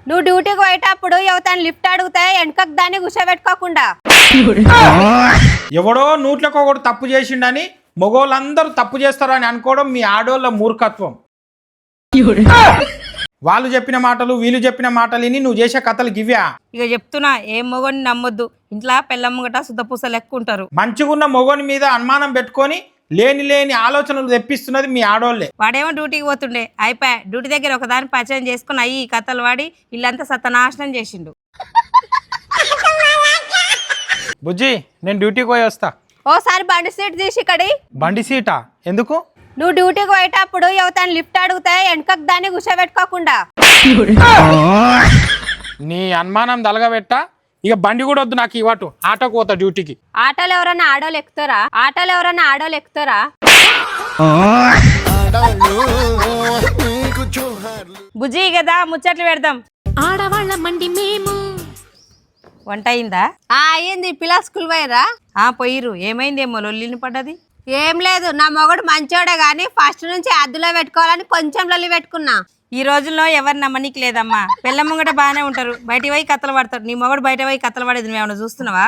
నువ్వు డ్యూటీకి పోయేటప్పుడు యువతని లిఫ్ట్ అడిగితే వెనకకు దాన్ని కూర్చోబెట్టుకోకుండా ఎవడో నూట్లకు ఒకడు తప్పు చేసిండని మగోళ్ళందరూ తప్పు చేస్తారని అనుకోవడం మీ ఆడోళ్ళ మూర్ఖత్వం. వాళ్ళు చెప్పిన మాటలు వీళ్ళు చెప్పిన మాటలు విని నువ్వు చేసే కథలు గివ్యా. ఇక చెప్తున్నా ఏం మొగోని నమ్మొద్దు. ఇంట్లో పెళ్ళమ్మగట శుద్ధపూస లెక్కుంటారు. మంచిగున్న మొగోని మీద అనుమానం పెట్టుకొని లేని ఆలోచనలు తెప్పిస్తున్నది మీ ఆడోళ్ళే. వాడేమో డ్యూటీకి పోతుండే అయిపోయా డ్యూటీ దగ్గర ఒకదాని పరిచయం చేసుకుని అయ్యి ఈ కథలు వాడి ఇల్లంతా సత్యనాశనం చేసిండు. బుజ్జి నేను డ్యూటీకి పోయి వస్తా. ఓసారి బండి సీట్ తీసి ఇక్కడి. బండి సీటా ఎందుకు? నువ్వు డ్యూటీకి పోయేటప్పుడు యువతని లిఫ్ట్ అడిగితే వెనకకు దాన్ని కూర్చోబెట్టుకోకుండా నీ అనుమానం దలగబెట్టా. ఇక బండి కూడా వద్దు నాకు, ఇవ్వటు ఆటోకు పోతా డ్యూటీకి. ఆటోలు ఎవరన్నా ఆడోళ్ళు ఎక్కుతారా? బుజ్జి కదా ముచ్చట్లు పెడదాం. ఆడవాళ్ళ మండి మేము. వంట అయిందా? అయ్యింది. పిల్లలు స్కూల్ పోయిరా? పోయిరు. ఏమైందేమో లొల్లిని పడ్డది. ఏం లేదు, నా మొగుడు మంచోడే గాని ఫస్ట్ నుంచి అద్దులో పెట్టుకోవాలని కొంచెం లొల్లి పెట్టుకున్నా. ఈ రోజుల్లో ఎవరు నమ్మనీకి లేదమ్మా. పెళ్ళ ముంగట బాగానే ఉంటారు, బయట పోయి కథలు పడతారు. నీ మొగడు బయట పోయి కథలు పడేది నువ్వేమన్నా చూస్తున్నావా?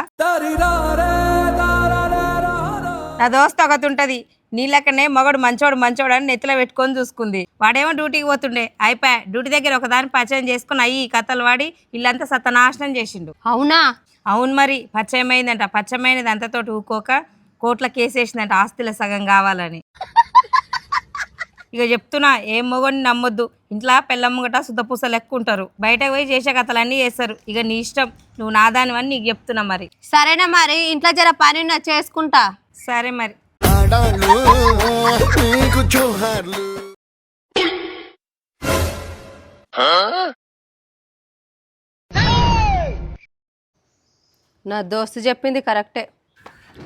నా దోస్త్ ఒకతుంటది నీ లెక్కనే మొగడు మంచోడు అని నెత్తిలో పెట్టుకొని చూసుకుంది. వాడేమో డ్యూటీకి పోతుండే అయిపోయా డ్యూటీ దగ్గర ఒకదాని పరిచయం చేసుకుని అయ్యి ఈ కథలు వాడి ఇల్లంతా సత్యనాశనం చేసిండు. అవునా? అవును మరి. పరిచయం అయిందంట. పరిచయమైనది అంతతోటి ఊకోక కోర్టులో కేసేసిందంట ఆస్తిలో సగం కావాలని. ఇక చెప్తున్నా ఏం మొగని నమ్మొద్దు. ఇంట్లో పెళ్ళమ్మగట శుద్ధపూస లెక్కుంటారు, బయటకు పోయి చేసే కథలన్నీ చేస్తారు. ఇక నీ ఇష్టం, నువ్వు నాదానివని నీకు చెప్తున్నా. మరి సరేనా? మరి ఇంట్లో జర పని చేసుకుంటా. సరే మరి. నా దోస్తు చెప్పింది కరెక్టే.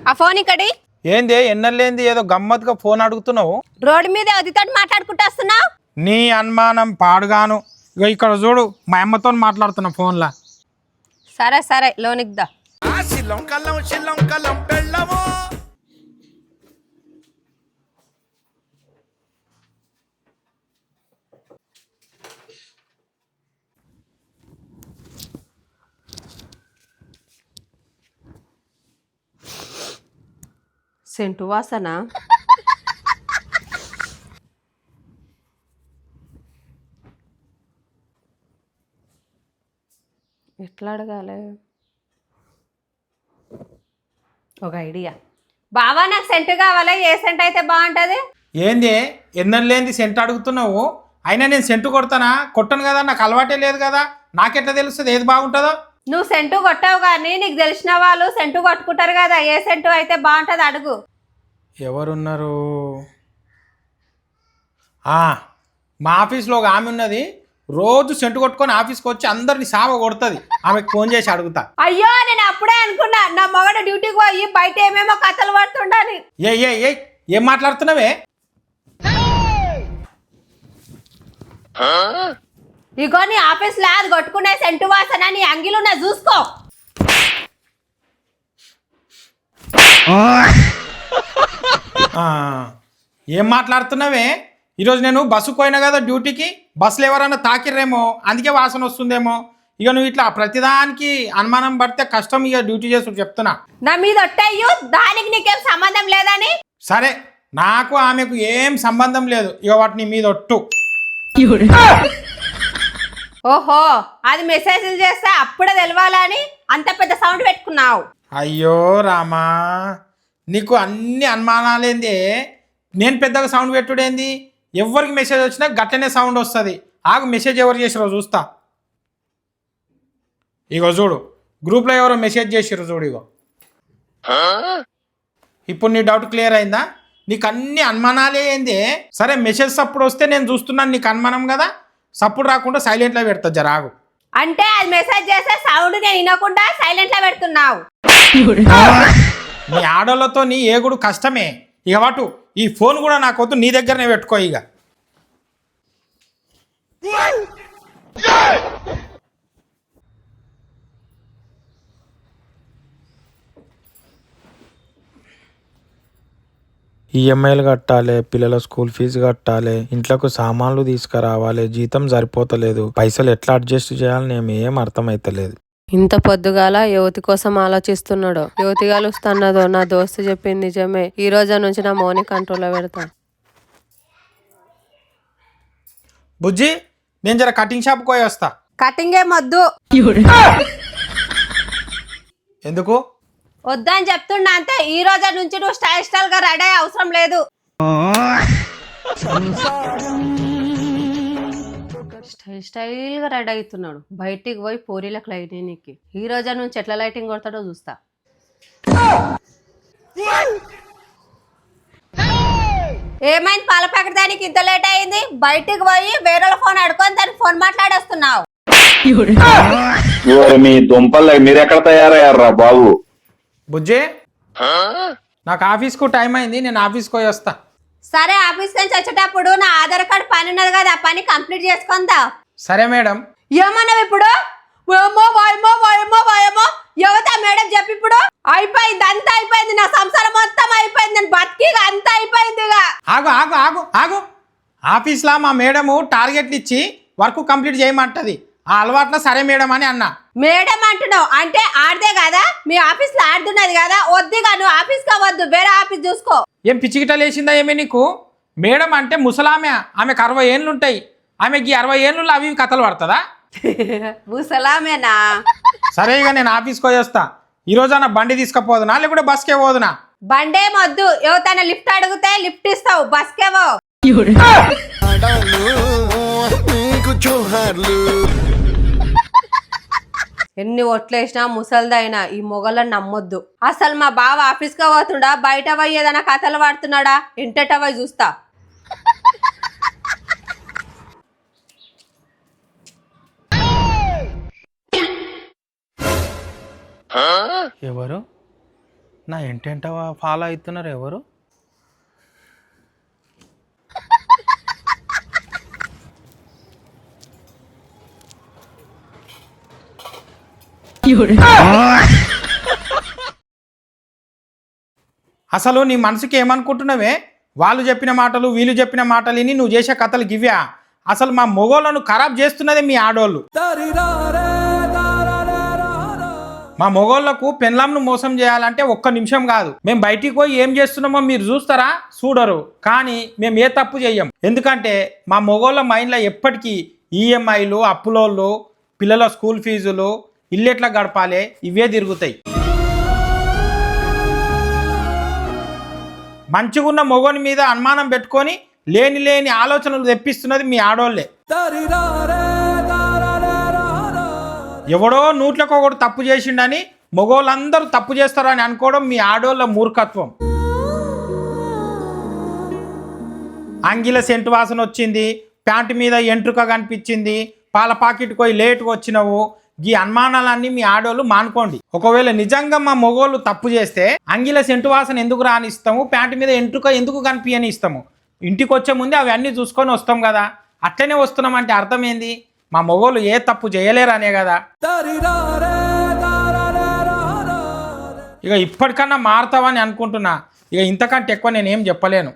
ఆ ఫోన్ ఇక్కడి. ఏంది ఎన్నెళ్ళేంది ఏదో గమ్మత్తుగా ఫోన్ అడుగుతున్నావు? రోడ్డు మీద అదితో మాట్లాడుకుంటూ వస్తున్నావు. నీ అనుమానం పాడుగాను. ఇక ఇక్కడ చూడు మా అమ్మతో మాట్లాడుతున్నా ఫోన్లా. సరే లోనిక్దా. సెంటు వాసన. ఎట్లా అడగాలి? ఒక ఐడియా. బావా నాకు సెంటు కావాలి, ఏ సెంట్ అయితే బాగుంటుంది? ఏంది ఎన్నెళ్ళేంది సెంటు అడుగుతున్నావు? అయినా నేను సెంటు కొడతానా? కొట్టను కదా, నాకు అలవాటే లేదు కదా. నాకెట్లా తెలుస్తుంది ఏది బాగుంటుందో? నువ్వు సెంటు కొట్టావు కానీ నీకు తెలిసిన వాళ్ళు సెంటు కొట్టుకుంటారు కదా, ఏ సెంటు అయితే బాగుంటుంది అడుగు. ఎవరున్నారు? మా ఆఫీస్లో ఒక ఆమె ఉన్నది, రోజు సెంటు కొట్టుకొని ఆఫీస్కి వచ్చి అందరిని సావ కొడుతుంది. ఆమెకు ఫోన్ చేసి అడుగుతా. అయ్యో నేను అప్పుడే అనుకున్నా నా మగడు డ్యూటీకి పోయి బయట ఏమేమో కథలు పడుతుండాలి. ఏం మాట్లాడుతున్నావే? ఇగో నీ ఆఫీస్ లో అది కొట్టుకునే సెంటు వాసన నీ అంగిలు నా చూసుకో. ఏం మాట్లాడుతున్నావే? ఈరోజు నేను బస్సుకు పోయినా కదా డ్యూటీకి, బస్సులు ఎవరన్నా తాకిర్రేమో అందుకే వాసన వస్తుందేమో. ఇక నువ్వు ఇట్లా ప్రతిదానికి అనుమానం పడితే కష్టం. ఇక డ్యూటీ చేస్తూ చెప్తున్నా. నా మీద ఒట్టయ్యో, దానికి నీకేం సంబంధం లేదని. సరే, నాకు ఆమెకు ఏం సంబంధం లేదు. ఇక వాటిని మీద ఒట్టు. ఓహో, అది మెసేజ్లు చేస్తే అప్పుడే తెలవాలని అంత పెద్ద సౌండ్ పెట్టుకున్నావు. అయ్యో రామా, నీకు అన్ని అనుమానాలేంది. నేను పెద్దగా సౌండ్ పెట్టుడేంది? ఎవరికి మెసేజ్ వచ్చినా గట్టనే సౌండ్ వస్తుంది. ఆగు, మెసేజ్ ఎవరు చేసిరో చూస్తా. ఇగో చూడు, గ్రూప్లో ఎవరో మెసేజ్ చేసిరో చూడు. ఇగో ఇప్పుడు నీ డౌట్ క్లియర్ అయిందా? నీకు అన్ని అనుమానాలే ఏంది? సరే, మెసేజ్ సప్పుడు వస్తే నేను చూస్తున్నాను, నీకు అనుమానం కదా. సప్పుడు రాకుండా సైలెంట్లో పెడతా, జరాగు. అంటే అది మెసేజ్ చేస్తే సౌండ్ నేను వినకుండా సైలెంట్లో పెడుతున్నావు. నీ ఆడోళ్ళతో నీ ఏగుడు కష్టమే. ఇక వాటు ఈ ఫోన్ కూడా నాకు వద్దు, నీ దగ్గరనే పెట్టుకో. ఇక ఈఎంఐలు కట్టాలి, పిల్లల స్కూల్ ఫీజు కట్టాలి, ఇంట్లోకి సామాన్లు తీసుకురావాలి, జీతం సరిపోతలేదు, పైసలు ఎట్లా అడ్జస్ట్ చేయాలని ఏం అర్థమైతలేదు. ఇంత పొద్దుగాల యువతి కోసం ఆలోచిస్తున్నాడు. యువతి కలుస్తున్నదో నా దోస్తు చెప్పింది నిజమే. ఈ రోజు నుంచి నా మౌని కంట్రోల్లో పెడతా. బుజ్జి, నేను జర కటింగ్ షాప్ పోయి వస్తా. కటింగ్ ఏమొద్దు. ఎందుకు? వద్దని చెప్తున్నా అంతే. ఈ రోజు నుంచి నువ్వు స్టైల్ గా రెడీ అయ్యే అవసరం లేదు. స్టైల్ గా రెడీ అవుతున్నాడు. బయటికి పోయి పూరీలకు లైటింగ్ ఈ రోజు నుంచి ఎట్లా లైటింగ్ కొడతాడో చూస్తా. ఏమైంది పాల ప్యాకెట్ దానికి ఇంత లేట్ అయింది? బయటికి పోయి వేరే ఫోన్ అడుకొని దానికి ఫోన్ మాట్లాడేస్తున్నావు. మీ దుంపలు మీరు ఎక్కడ తయారయ్యారా బాబు? బుజ్జి, నాకు ఆఫీస్కు టైం అయింది, నేను ఆఫీస్కి పోయి వస్తా. సరే, ఆఫీస్ నుంచి వచ్చేటప్పుడు నా ఆధార్ కార్డు పని ఉన్నది కదా, ఆ పని కంప్లీట్ చేసుకుందా. సరే మేడం. ఏమన్నావు ఇప్పుడు? ఏమో వాయమో వాయమో వాయమో యువత మేడం చెప్పి ఇప్పుడు అయిపోయింది, అంతా అయిపోయింది, నా సంసారం మొత్తం అయిపోయింది, నేను బతికి అంతా అయిపోయింది. ఆగు ఆగు ఆగు ఆగు. ఆఫీస్లో మా మేడము టార్గెట్లు ఇచ్చి వర్క్ కంప్లీట్ చేయమంటది. ఆ అలవాట్లో సరే మేడం అని అన్నా. మేడం అంటున్నావు అంటే ఆడదే కదా, మీ ఆఫీస్ లో ఆడుతున్నది కదా, వద్దుగా నువ్వు ఆఫీస్ కా వద్దు, వేరే ఆఫీస్ చూసుకో. ఏం పిచ్చిగిట లేచిందా ఏమే నీకు? మేడం అంటే ముసలామె, ఆమెకు 60 ఏళ్ళు ఉంటాయి. ఆమెకి 60 ఏళ్ళు అవి కథలు పడుతుందా? ముసలామేనా? సరే, ఇక నేను ఆఫీస్కి పోయి వస్తా. ఈరోజు అన్న బండి తీసుకుపోదునా లేకుంటే బస్కే పోదునా? బండేమొద్దు, ఎవరైనా లిఫ్ట్ అడిగితే లిఫ్ట్ ఇస్తావు, బస్కేవో. ఎన్ని ఒట్లేసినా ముసల్దైనా ఈ మొగలను నమ్మొద్దు. అసలు మా బావ ఆఫీస్ కా పోతుండా, బయట పోయి ఏదైనా కథలు పడుతున్నాడా? ఇంటట పోయి చూస్తా. ఎవరు నా ఎంటెంట ఫాలో అవుతున్నారు? ఎవరు? అసలు నీ మనసుకి ఏమనుకుంటున్నావే? వాళ్ళు చెప్పిన మాటలు వీళ్ళు చెప్పిన మాటలు విని నువ్వు చేసే కథలు గివ్యా? అసలు మా మొగోళ్ళను ఖరాబ్ చేస్తున్నదే మీ ఆడోళ్ళు. మా మొగోళ్లకు పెన్లాంను మోసం చేయాలంటే 1 నిమిషం కాదు. మేము బయటికి పోయి ఏం చేస్తున్నామో మీరు చూస్తారా? చూడరు. కానీ మేము ఏ తప్పు చెయ్యం. ఎందుకంటే మా మొగోళ్ళ మైండ్లో ఎప్పటికీ ఈఎంఐలు, అప్పులోళ్ళు, పిల్లల స్కూల్ ఫీజులు, ఇల్లు ఎట్లా గడపాలి, ఇవే తిరుగుతాయి. మంచిగున్న మొగోని మీద అనుమానం పెట్టుకొని లేని ఆలోచనలు తెప్పిస్తున్నది మీ ఆడోళ్ళే. ఎవడో నూట్లకు ఒకడు తప్పు చేసిండని మొగోళ్ళందరూ తప్పు చేస్తారని అనుకోవడం మీ ఆడోళ్ళ మూర్ఖత్వం. అంగిల సెంటు వాసన వచ్చింది, ప్యాంటు మీద ఎంట్రుక కనిపించింది, పాల పాకెట్ పోయి లేటుగా వచ్చినవు, ఈ అనుమానాలన్నీ మీ ఆడోళ్ళు మానుకోండి. ఒకవేళ నిజంగా మా మొగోళ్ళు తప్పు చేస్తే అంగిల సెంటు వాసన ఎందుకు రానిస్తాము, ప్యాంటు మీద ఎంట్రుక ఎందుకు కనిపించని ఇస్తాము? ఇంటికి వచ్చే ముందే అవన్నీ చూసుకొని వస్తాం కదా. అట్లనే వస్తున్నాం అంటే అర్థం ఏంది? మా మొగోళ్ళు ఏ తప్పు చేయలేరనే కదా. ఇక ఇప్పటికన్నా మారుతావని అనుకుంటున్నా. ఇక ఇంతకంటే ఎక్కువ నేనేం చెప్పలేను.